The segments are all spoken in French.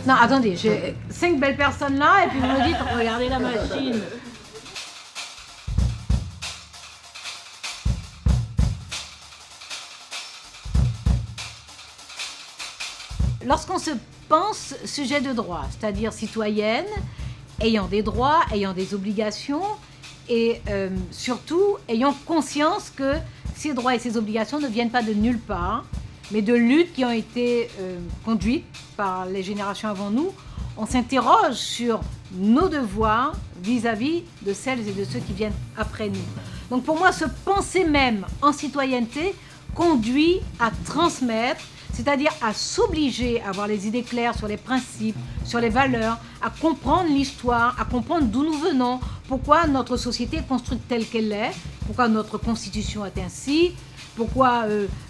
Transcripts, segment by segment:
Non, attendez, j'ai 5 belles personnes là, et puis vous me dites, regardez la machine. Lorsqu'on se pense sujet de droit, c'est-à-dire citoyenne, ayant des droits, ayant des obligations, et surtout ayant conscience que ces droits et ces obligations ne viennent pas de nulle part, mais de luttes qui ont été conduites par les générations avant nous, on s'interroge sur nos devoirs vis-à-vis de celles et de ceux qui viennent après nous. Donc pour moi, se penser même en citoyenneté conduit à transmettre, c'est-à-dire à s'obliger à avoir les idées claires sur les principes, sur les valeurs, à comprendre l'histoire, à comprendre d'où nous venons, pourquoi notre société est construite telle qu'elle est, pourquoi notre constitution est ainsi, pourquoi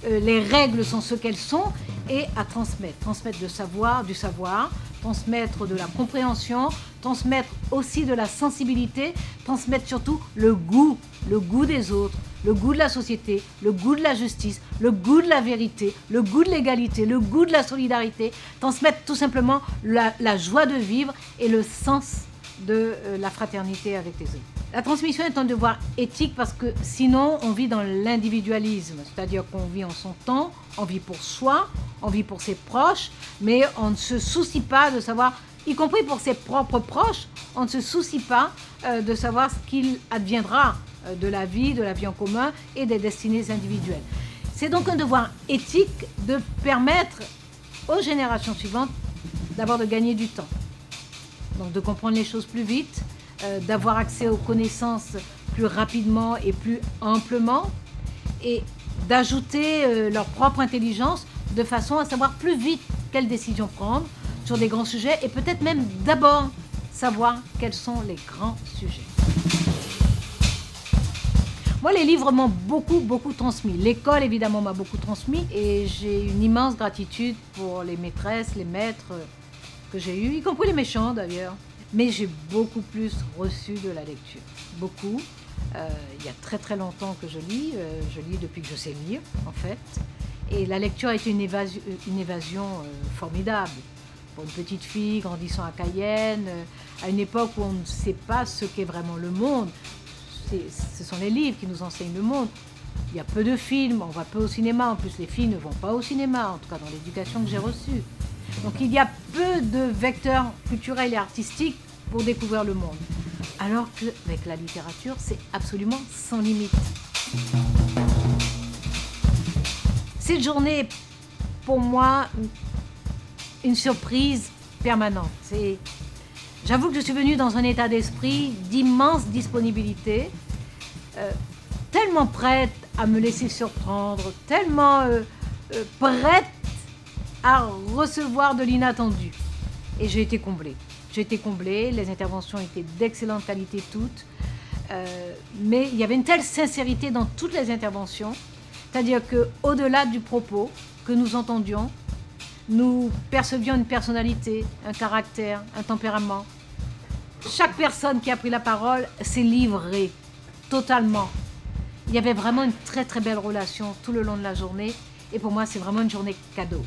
les règles sont ce qu'elles sont, et à transmettre du savoir, transmettre de la compréhension, transmettre aussi de la sensibilité, transmettre surtout le goût des autres, le goût de la société, le goût de la justice, le goût de la vérité, le goût de l'égalité, le goût de la solidarité, transmettre tout simplement la joie de vivre et le sens de la fraternité avec les autres. La transmission est un devoir éthique parce que sinon on vit dans l'individualisme, c'est-à-dire qu'on vit en son temps, on vit pour soi, on vit pour ses proches, mais on ne se soucie pas de savoir, y compris pour ses propres proches, on ne se soucie pas de savoir ce qu'il adviendra de la vie en commun et des destinées individuelles. C'est donc un devoir éthique de permettre aux générations suivantes d'abord de gagner du temps, donc de comprendre les choses plus vite, d'avoir accès aux connaissances plus rapidement et plus amplement, et d'ajouter leur propre intelligence de façon à savoir plus vite quelles décisions prendre sur des grands sujets, et peut-être même d'abord savoir quels sont les grands sujets. Moi, les livres m'ont beaucoup transmis. L'école, évidemment, m'a beaucoup transmis, et j'ai une immense gratitude pour les maîtresses, les maîtres que j'ai eus, y compris les méchants d'ailleurs. Mais j'ai beaucoup plus reçu de la lecture, beaucoup. Il y a très longtemps que je lis depuis que je sais lire en fait. Et la lecture a été une évasion formidable. Pour une petite fille grandissant à Cayenne, à une époque où on ne sait pas ce qu'est vraiment le monde. Ce sont les livres qui nous enseignent le monde. Il y a peu de films, on va peu au cinéma, en plus les filles ne vont pas au cinéma, en tout cas dans l'éducation que j'ai reçue. Donc il y a peu de vecteurs culturels et artistiques pour découvrir le monde. Alors qu'avec la littérature, c'est absolument sans limite. Cette journée est pour moi une surprise permanente. J'avoue que je suis venue dans un état d'esprit d'immense disponibilité, tellement prête à me laisser surprendre, tellement prête à recevoir de l'inattendu. Et j'ai été comblée. Les interventions étaient d'excellente qualité toutes, mais il y avait une telle sincérité dans toutes les interventions, c'est-à-dire qu'au-delà du propos que nous entendions, nous percevions une personnalité, un caractère, un tempérament. Chaque personne qui a pris la parole s'est livrée totalement. Il y avait vraiment une très belle relation tout le long de la journée, et pour moi c'est vraiment une journée cadeau.